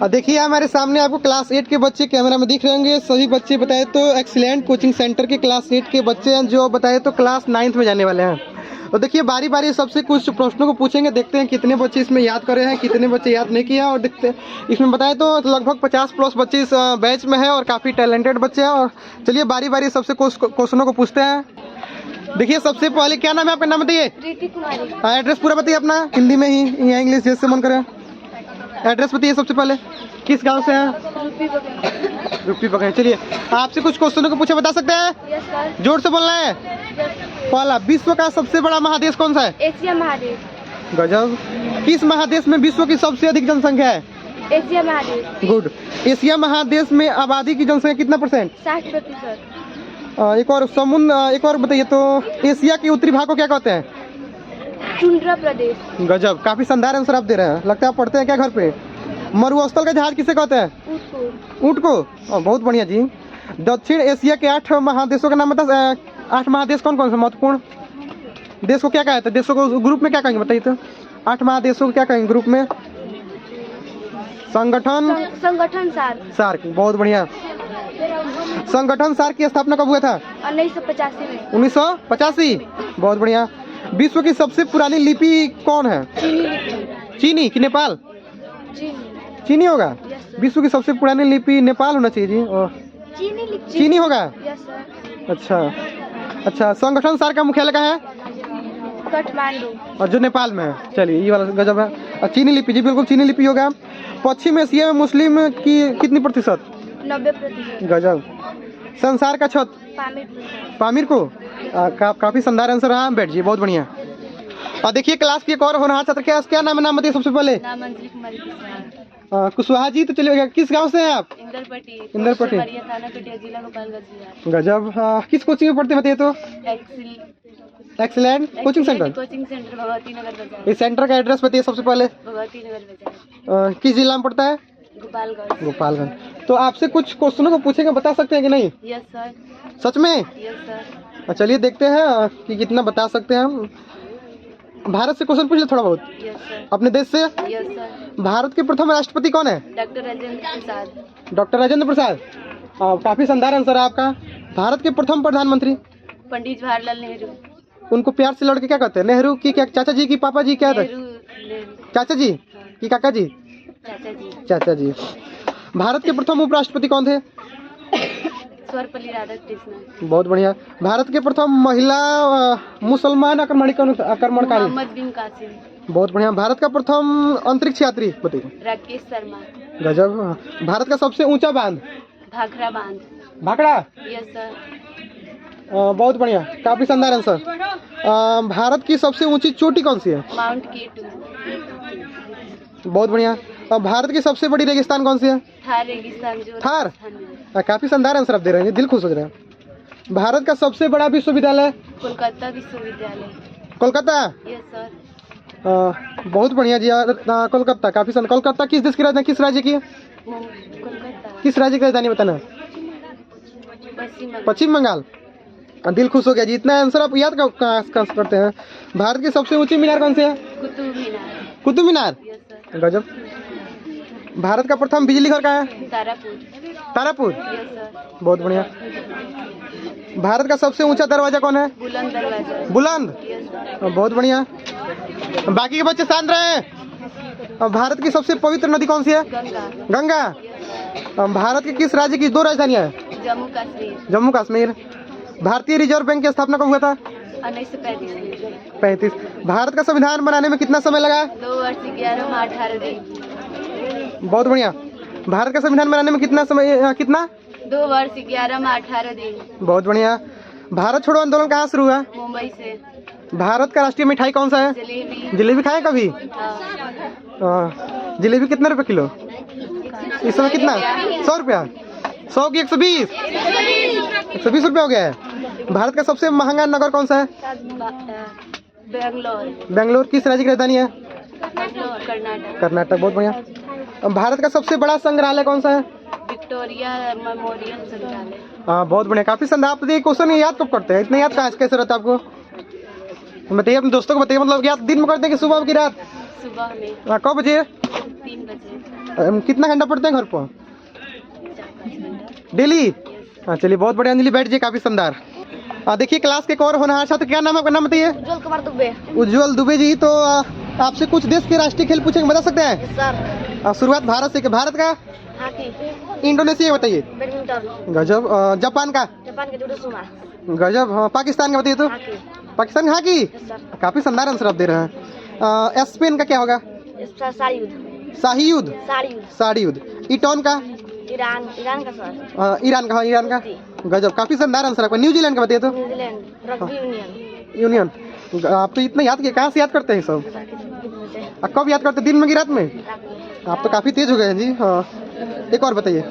देखिए हमारे सामने आपको क्लास 8 के बच्चे कैमरा में दिख रहे होंगे। सभी बच्चे बताए तो एक्सीलेंट कोचिंग सेंटर के क्लास 8 के बच्चे हैं, जो बताए तो क्लास 9th में जाने वाले हैं। और देखिए बारी बारी सबसे कुछ प्रश्नों को पूछेंगे, देखते हैं कितने बच्चे इसमें याद करे हैं, कितने बच्चे याद नहीं किए हैं। और देखते हैं इसमें बताए तो लगभग 50+ बच्चे इस बैच में है और काफ़ी टैलेंटेड बच्चे हैं। और चलिए बारी बारी सबसे क्वेश्चनों को पूछते हैं। देखिए सबसे पहले क्या नाम है आपका? नाम बताइए। एड्रेस पूरा बताइए अपना, हिंदी में ही या इंग्लिश जैसे मन करे। एड्रेस बताइए सबसे पहले, किस गांव से हैं? रुपी पकड़े। चलिए आपसे कुछ क्वेश्चनों को पूछे, बता सकते हैं? जोर से बोलना है। पहला, विश्व का सबसे बड़ा महादेश कौन सा है? एशिया महादेश। गजब। किस महादेश में विश्व की सबसे अधिक जनसंख्या है? एशिया महादेश। गुड। एशिया महादेश में आबादी की जनसंख्या कितना %? 60%। एक और बताइए तो, एशिया के उत्तरी भाग को क्या कहते हैं? टुंड्रा प्रदेश। गजब, काफी शानदार आंसर आप दे रहे हैं। लगता है आप पढ़ते हैं क्या घर पे? मरुस्थल का जहाज किसे कहते हैं? ऊंट को। बहुत बढ़िया जी। दक्षिण एशिया के 8 महादेशों का नाम बता। 8 महादेश कौन कौन से महत्वपूर्ण देश को क्या कहते हैं? देशों को ग्रुप में क्या कहेंगे बताइए तो? 8 महादेशों को क्या कहेंगे ग्रुप में? संगठन सार्क। बहुत बढ़िया। संगठन सार्क की स्थापना कब हुआ था? 1985 में। 1985। बहुत बढ़िया। विश्व की सबसे पुरानी लिपि कौन है? चीनी कि नेपाल? चीनी होगा। विश्व की सबसे पुरानी लिपि नेपाल होना चाहिए जी। चीनी होगा। अच्छा। संगठन सार्क का मुख्यालय कहाँ है? काठमांडू। और जो नेपाल में है। चलिए ये वाला गजब है। और चीनी लिपि जी, बिल्कुल चीनी लिपि होगा। पश्चिम एशिया में मुस्लिम की कितनी %? 90%। गजब। संसार का छत? पामीर को। काफी शानदार आंसर रहा। बैठ जी, बहुत बढ़िया। और देखिए क्लास की एक और होनहार छात्र, क्या नाम है? नाम बताइए सबसे पहले। कुशवाहा जी। तो चलिए किस गांव से हैं आप? इंदरपट्टी। गजब। किस कोचिंग में पढ़ते बताइए तो? Excellent coaching centre Bhagwati Nagar बाजार। इस सेंटर का एड्रेस बताइए सबसे पहले। भगवती नगर बाजार। किस जिला में पड़ता है? गोपालगंज। तो आपसे कुछ क्वेश्चनों को पूछेंगे, बता सकते हैं कि नहीं? Yes sir. सच में? Yes sir. चलिए देखते हैं कि कितना बता सकते हैं हम। भारत से क्वेश्चन पूछ ले थोड़ा बहुत। Yes sir. अपने देश से? Yes sir. भारत के प्रथम राष्ट्रपति कौन है? डॉक्टर राजेंद्र प्रसाद। काफी शानदार आंसर है आपका। भारत के प्रथम प्रधानमंत्री? पंडित जवाहरलाल नेहरू। उनको प्यार से लड़के क्या कहते हैं? नेहरू की क्या, चाचा जी की, पापा जी क्या था? चाचा जी की काका जी? चाचा जी। भारत के प्रथम उपराष्ट्रपति कौन थे? सर्वपल्ली राधाकृष्णन। बहुत बढ़िया। भारत के प्रथम महिला मुसलमान आक्रमणकारी? मोहम्मद बिन कासिम। बहुत बढ़िया। भारत का प्रथम अंतरिक्ष यात्री बताइए। राकेश शर्मा। गजब। भारत का सबसे ऊंचा बांध? भाखड़ा बांध। भाखड़ा। Yes sir. बहुत बढ़िया, काफी शानदार आंसर। भारत की सबसे ऊंची चोटी कौन सी है? माउंट केटू। बहुत बढ़िया। भारत की सबसे बड़ी रेगिस्तान कौन सी है? थार रेगिस्तान। जो थार। काफी शानदार आंसर आप दे रहे हैं, दिल खुश हो रहे हैं। भारत का सबसे बड़ा विश्वविद्यालय? कोलकाता विश्वविद्यालय। कोलकाता। Yes sir. बहुत बढ़िया जी। कोलकाता काफी शानदार। कोलकाता किस देश की राजधानी, किस राज्य की है? कोलकाता। किस राज्य की राजधानी बताना? पश्चिम बंगाल। दिल खुश हो गया जी, इतना आंसर आप याद करते हैं। भारत की सबसे ऊंची मीनार कौन सी है? कुतुब मीनार। गजब। भारत का प्रथम बिजली घर कहाँ है? तारापुर। बहुत बढ़िया। भारत का सबसे ऊंचा दरवाजा कौन है? बुलंद। बहुत बढ़िया। बाकी के बच्चे शांत रहे। भारत की सबसे पवित्र नदी कौन सी है? गंगा। भारत के किस राज्य की 2 राजधानियां हैं? जम्मू कश्मीर। भारतीय रिजर्व बैंक की स्थापना कब हुआ था? 1935। भारत का संविधान बनाने में कितना समय लगा? 2 वर्ष 11 माह 18 दिन। बहुत बढ़िया। भारत का संविधान बनाने में कितना समय, कितना? 2 वर्ष 11 माह 18 दिन। बहुत बढ़िया। भारत छोड़ो आंदोलन कहाँ शुरू हुआ? मुंबई से। भारत का राष्ट्रीय मिठाई कौन सा है? जलेबी खाए कभी? जलेबी कितने रुपए किलो इस समय? कितना? 100 रुपया। 100 की 120। 120 रुपया हो गया है। भारत का सबसे महंगा नगर कौन सा है? बेंगलोर। किस राज्य की राजधानी है? कर्नाटक। बहुत बढ़िया। भारत का सबसे बड़ा संग्रहालय कौन सा है? विक्टोरिया मेमोरियल संग्रहालय। बहुत बढ़िया, काफी शानदार। आप ये क्वेश्चन याद कब करते हैं? इतना याद कैसे रहता है आपको? बताइए अपने दोस्तों को बताइए। मतलब याद दिन में करते हैं कि सुबह की रात? सुबह में। कब बजे? 3 बजे। कितना घंटा पढ़ते हैं घर पर डेली? हाँ चलिए बहुत बढ़िया अंजलि, बैठ जाइए, काफी शानदार। देखिए क्लास के एक और होनहार छात्र, क्या नाम है आपका, नाम बताइए। उज्जवल कुमार दुबे। उज्जवल दुबे जी, तो आपसे कुछ देश के राष्ट्रीय खेल पूछेंगे, बता सकते हैं? सर शुरुआत भारत से, भारत का? हॉकी। इंडोनेशिया बताइए। बैडमिंटन। गजब। जापान का? जापान के जूडो सुमा। गजब। हाँ, पाकिस्तान का बताइए तो। हॉकी। पाकिस्तान का हॉकी? सर काफी शानदार आंसर आप दे रहे हैं। स्पेन का क्या होगा? साड़ी युद्ध। शाही युद्ध? साड़ी युद्ध। साड़ी युद्ध। इटोन का? ईरान। ईरान का सर। ईरान का? हाँ ईरान का। गजब, काफी शानदार आंसर आपका। न्यूजीलैंड का बताइए तो। New Zealand rugby union. यूनियन। आप तो इतना याद किया, कहाँ से याद करते हैं सब? कब याद करते, दिन में कि रात में? आप तो काफी तेज हो गए हैं जी। हाँ एक और बताइए।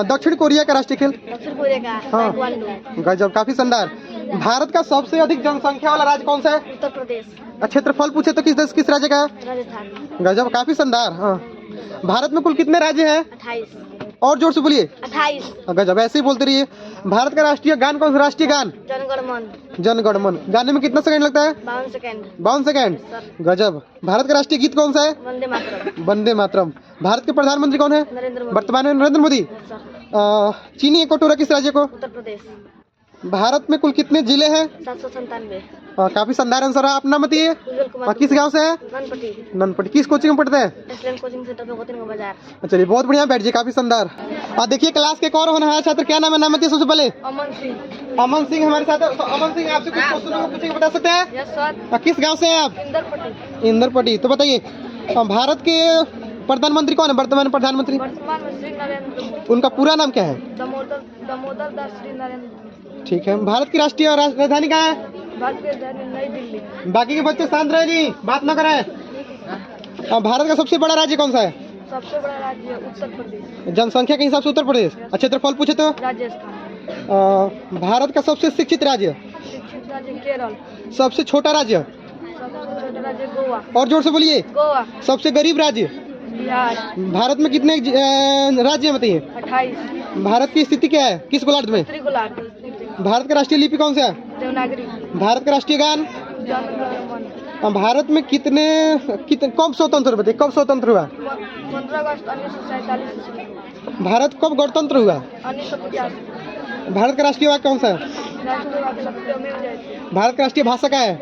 दक्षिण कोरिया का राष्ट्रीय खेल? दक्षिण कोरिया का हाँ। ताइक्वांडो। गजब, काफी शानदार। भारत का सबसे अधिक जनसंख्या वाला राज्य कौन सा है? उत्तर प्रदेश। क्षेत्रफल पूछे तो किस देश, किस राज्य का है? राजस्थान। गजब, काफी शानदार। हाँ भारत में कुल कितने राज्य हैं? 28। और जोर से बोलिए। 28। गजब, ऐसे ही बोलते रहिए। भारत का राष्ट्रीय गान कौन सा? राष्ट्रीय गान जनगण मन। जनगण मन। गाने में कितना सेकंड लगता है? 52 सेकंड। 52 सेकंड। सर गजब। भारत का राष्ट्रीय गीत कौन सा है? वंदे मातरम। वंदे मातरम। भारत के प्रधानमंत्री कौन है नरेंद्र मोदी। वर्तमान में? नरेंद्र मोदी। सर चीनी एक कटोरा किस राज्य को? उत्तर प्रदेश। भारत में कुल कितने जिले हैं? 797। काफी शानदार आंसर है। अपना बताइए। उज्जवल कुमार। किस गांव से है? ननपट्टी। ननपट्टी। किस कोचिंग में पढ़ते हैं? एसलेम कोचिंग सेंटर पे गोतिन बाजार। चलिए बहुत बढ़िया, बैठ जाइए, काफी शानदार। देखिए क्लास के एक और होनहार छात्र, क्या नाम है, नाम बताइए सबसे पहले। अमन सिंह। अमन सिंह हमारे साथ है। तो अमन सिंह आपसे कुछ क्वेश्चन पूछेंगे, बता सकते हैं? Yes sir. किस गांव से हैं आप? इंदरपट्टी। इंदरपट्टी। तो बताइए भारत के प्रधानमंत्री कौन है, वर्तमान प्रधानमंत्री? वर्तमान में श्री नरेंद्र मोदी। उनका पूरा नाम क्या है? दामोदर दास श्री नरेंद्र मोदी। ठीक है। भारत की राष्ट्रीय राजधानी कहाँ है? भारतीय राजधानी नई दिल्ली। बाकी के बच्चे शांत रहे जी, बात न करें। भारत का सबसे बड़ा राज्य कौन सा है? सबसे बड़ा राज्य उत्तर प्रदेश। जनसंख्या के हिसाब से उत्तर प्रदेश। क्षेत्रफल पूछे तो? राजस्थान। भारत का सबसे शिक्षित राज्य? शिक्षित राज्य केरल। सबसे छोटा राज्य? सबसे छोटा राज्य गोवा। और जोर से बोलिए। गोवा। सबसे गरीब राज्य? बिहार। भारत में कितने राज्य हैं बताइए? 28। भारत की स्थिति क्या है, किस गोलार्ध में? त्रिगोलार्ध। भारत का राष्ट्रीय लिपि कौन सा है? देवनागरी। भारत का राष्ट्रीय गान? जनगण मन। भारत में कितने कब स्वतंत्र बताइए, कब स्वतंत्र हुआ? 15 अगस्त 1947 ईस्वी। भारत कब गणतंत्र हुआ? 1985। भारत का राष्ट्रीय वाक्य कौन सा है? राष्ट्रीय भाषा सत्यमेव जयते। भारत का राष्ट्रीय भाषा क्या है?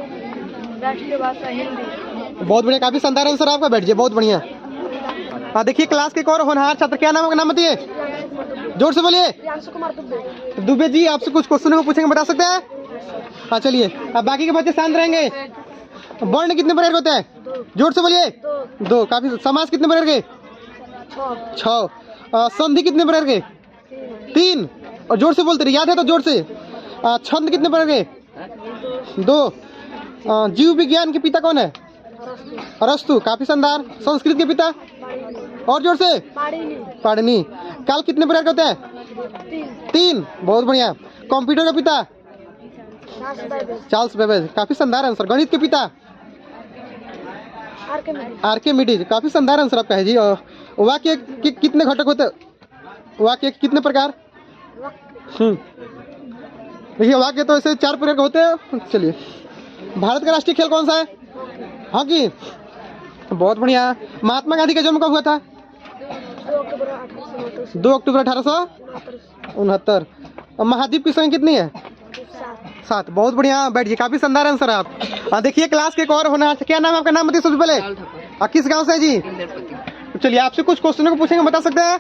राष्ट्रीय भाषा हिंदी। बहुत बढ़िया, काफी शानदार आंसर आपका, बैठ जाइए, बहुत बढ़िया। देखिए क्लास के एक और होनहार छात्र, क्या नाम है, नाम बताइए, जोर से बोलिए। प्रियांशु कुमार दुबे। दुबे जी आपसे कुछ क्वेश्चन को पूछेंगे, बता सकते हैं? हाँ चलिए, अब बाकी के बच्चे शांत रहेंगे। वर्ण कितने प्रकार के होते हैं? जोर से बोलिए। दो। काफी। समास कितने प्रकार के? 6। संधि कितने प्रकार के? 3। और जोर से बोलते रहिए, याद है तो जोर से। छंद कितने प्रकार के? 2। जीव विज्ञान के पिता कौन है? अरस्तु। काफी शानदार। संस्कृत के पिता? और जोर से। पाणिनि। काल कितने प्रकार के होते हैं? 3। बहुत बढ़िया। कंप्यूटर का पिता? Charles Babbage. काफी शानदार आंसर। गणित के पिता? आर्किमिडीज। काफी शानदार आंसर आपका है जी। वाक्य के कितने घटक होते हैं? वाक्य के कितने प्रकार? देखिए वाक्य तो ऐसे 4 प्रकार के होते हैं। चलिए, भारत का राष्ट्रीय खेल कौन सा है? हॉकी। बहुत बढ़िया। महात्मा गांधी का जन्म कब हुआ था? 2 अक्टूबर 1869। महाद्वीप की संख्या कितनी है? 7। बहुत बढ़िया, बैठिए, काफी शानदार आंसर है आप। देखिए क्लास के एक और होना, क्या नाम है आपका, नाम बताइए सबसे पहले। किस गांव से है जी? चलिए आपसे कुछ क्वेश्चन को पूछेंगे, बता सकते हैं?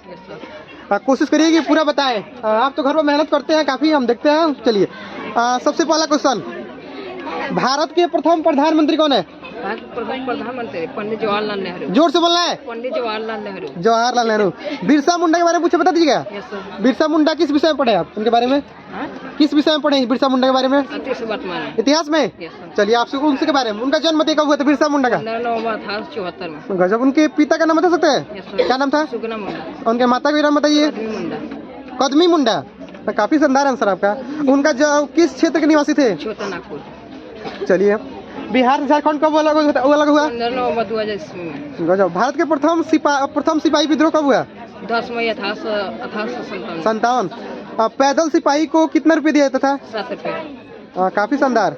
कोशिश करिए कि पूरा बताएं। आप तो घर में मेहनत करते हैं काफी, हम देखते हैं। चलिए सबसे पहला क्वेश्चन, भारत के प्रथम प्रधानमंत्री कौन है? प्रथम प्रधानमंत्री पंडित जवाहरलाल नेहरू। जोर से बोलना है। पंडित जवाहरलाल नेहरू। जवाहरलाल नेहरू। बिरसा मुंडा के बारे में पूछे, बता दीजिएगा। Yes sir. बिरसा मुंडा किस विषय में पढ़े आप, उनके बारे में? किस विषय में पढ़े बिरसा मुंडा के बारे में? इतिहास में। चलिए आपसे उनसे के बारे में, उनका जन्म कब हुआ था बिरसा मुंडा का? 1874 में। गजब। उनके पिता का नाम बता सकते हैं? क्या नाम था? सुगना मुंडा। उनके माता का नाम बताइए। कदमी मुंडा। काफी शानदार आंसर आपका। उनका किस क्षेत्र के निवासी थे? छोटा नागपुर। चलिए, बिहार से झारखंड कब अलग हुआ? 2000 गजब। भारत के प्रथम सिपाही विद्रोह कब हुआ? 10 मई 1857। 57। पैदल सिपाही को कितना रुपये दिया जाता था? 7 रुपये। काफी शानदार।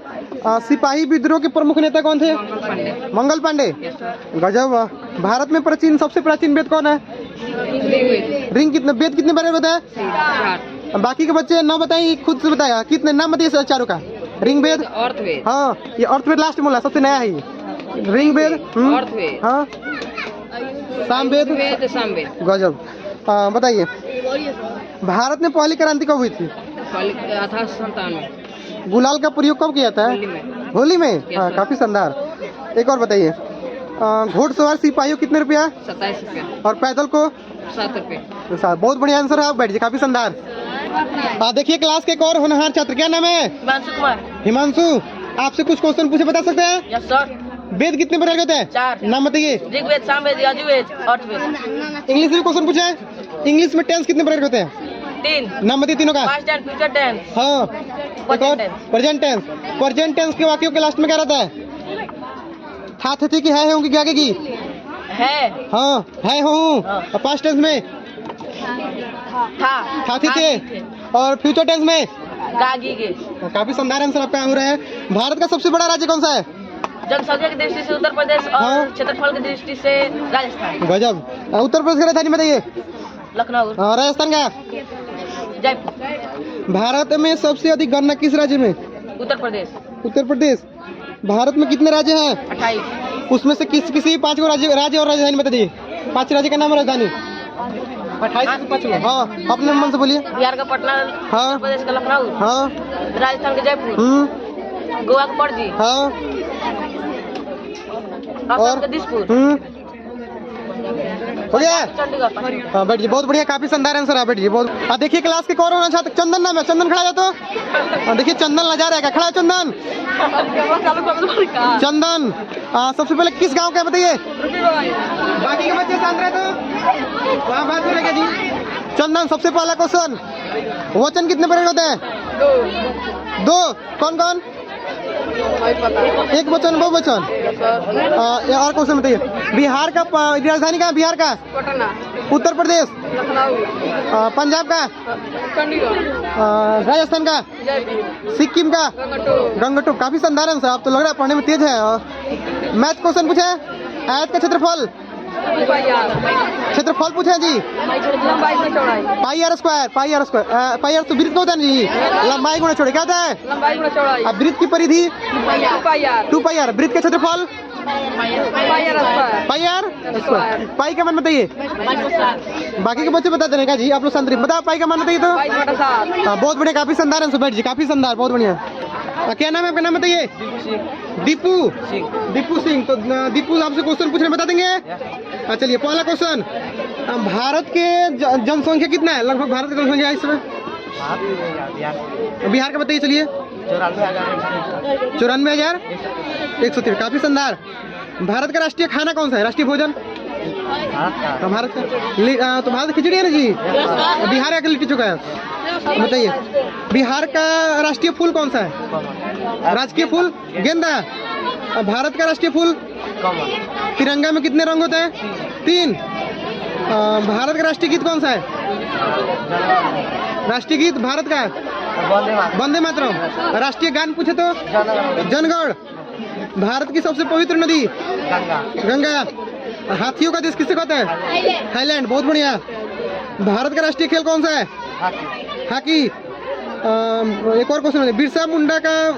सिपाही विद्रोह के प्रमुख नेता कौन थे? मंगल पांडे। गजब। भारत में सबसे प्राचीन वेद कौन है? रिंग कितने वेद कितने बारे में बताया? बाकी के बच्चे नाम बताइए, खुद से बताएगा कितने नाम बताइए चारों का। रिंग वेद, अर्थवेद, हाँ ये अर्थवेद लास्ट में बोला, सबसे नया है ये। रिंग वेद, अर्थवेद, हाँ सामवेद, वेद, सामवेद। गजब। बताइए भारत में पहली क्रांति कब हुई थी? 1897। गुलाल का प्रयोग कब किया था? होली में। होली में, Yes, हाँ sir. काफी शानदार। एक और बताइए घोड़सवार सिपाहियों कितने रुपया 27 रुपया। और पैदल को? 7 रुपये। बहुत बढ़िया आंसर है, आप बैठ जाइए, काफी शानदार। देखिए क्लास के एक और होनहार छात्र, क्या नाम है? हिमांशु कुमार। हिमांशु, आपसे कुछ क्वेश्चन पूछे, बता सकते हैं? Yes sir. वेद कितने प्रकार के होते हैं? 4। नाम बताइए। ऋग्वेद, सामवेद, यजुर्वेद, अर्थवेद। इंग्लिश में क्वेश्चन पूछा है, इंग्लिश में टेंस कितने प्रकार के होते हैं? 3। नाम बताइए तीनों का। Past tense, future tense. हाँ Present tense. Present tense. Present tense के वाक्यों के लास्ट में क्या रहता है? था थे की है होंगी, क्या की? है, हाँ है हूँ। हाँ। और पास्ट टेंस में था थे और फ्यूचर टेंस में गागी के। काफी शानदार आंसर आपका हो रहा है। भारत का सबसे बड़ा राज्य कौन सा है? जनसंख्या की दृष्टि से उत्तर प्रदेश और हाँ। क्षेत्रफल की दृष्टि से राजस्थान। गजब। उत्तर प्रदेश की राजधानी बताइए। लखनऊ। राजस्थान का? जयपुर। भारत में सबसे अधिक गन्ना किस राज्य में? उत्तर प्रदेश। उत्तर प्रदेश। भारत में कितने राज्य हैं? 28। उसमें से किसी 5 को राज्य और राजधानी बता दीजिए। 5 राज्य का नाम और राजधानी। 28 हाँ अपने मन से बोलिए। बिहार का पटना। हाँ। उत्तर प्रदेश का लखनऊ। हाँ। राजस्थान का जयपुर। गोवा का पणजी। हाँ। असम का दिसपुर। हो गया? चंडीगढ़। हाँ बैठ जी, बहुत बढ़िया, काफी शानदार आंसर है, बैठ जी। बहुत देखिए क्लास के कौन होना छात्र? चंदन नाम है, चंदन खड़ा है तो देखिए चंदन लजा रहेगा, खड़ा है चंदन। चंदन सबसे पहले किस गांव का है बताइए? बाकी के बच्चे शांत रहे तो वहाँ बात करेगा जी। चंदन सबसे पहला क्वेश्चन, वचन कितने प्रकार होते हैं? 2। कौन कौन? एक वचन, बहुवचन। और क्वेश्चन बताइए, बिहार का राजधानी कहाँ है? बिहार का? पटना। उत्तर प्रदेश? लखनऊ। पंजाब का? चंडीगढ़। राजस्थान का? जयपुर। सिक्किम का? गंगटोक। काफी शानदार आंसर, आप तो लग रहा है पढ़ने में तेज है। मैथ क्वेश्चन पूछे, आयत का क्षेत्रफल? क्षेत्रफल पूछे जी। लंबाई में चौड़ाई। पाई आर स्क्वायर पाई आर तो वृत्त का होता है ना जी, लंबाई गुणा चौड़ाई क्या होता है? लंबाई में चौड़ाई। अब वृत्त की परिधि 2 2 पाई आर। वृत्त का क्षेत्रफल पाई आर स्क्वायर। पाई का मान बताइए। बाकी के बच्चे बता देने का जी, आप लोग शांत रहिए। बताओ पाई का मान बताइए तो। बहुत बढ़िया, काफी शानदार आंसर बैठ जी, काफी शानदार, बहुत बढ़िया। क्या नाम है आपका? नाम बताइए। दीपू सिंह। तो दीपू आपसे क्वेश्चन पूछने बता देंगे। चलिए पहला क्वेश्चन, भारत के जनसंख्या कितना है लगभग? भारत की जनसंख्या इस समय बिहार का बताइए। चलिए 94,103। काफी शानदार। भारत का राष्ट्रीय खाना कौन सा है? राष्ट्रीय भोजन भारत का? तो भारत खिचड़ी है ना जी। बिहार का लिट्टी चोखा है। बताइए बिहार का राष्ट्रीय फूल कौन सा है? राजकीय फूल गेंदा। भारत का राष्ट्रीय फूल? तिरंगा में कितने रंग होते हैं? 3। भारत का राष्ट्रीय गीत कौन सा है? राष्ट्रीय गीत भारत का वंदे मातरम। राष्ट्रीय गान पूछे तो जनगण। भारत की सबसे पवित्र नदी? गंगा। हाथियों का देश किसे कहते हैं? थाईलैंड। बहुत बढ़िया। भारत का राष्ट्रीय खेल कौन सा है? हॉकी। एक और क्वेश्चन है, बिरसा मुंडा का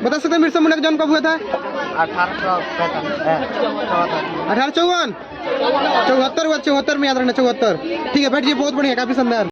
बता सकते हैं बिरसा मुंडा का जन्म कब हुआ था? 1854 74 में याद रखना, 74। ठीक है बैठिए, बहुत बढ़िया, काफी शानदार।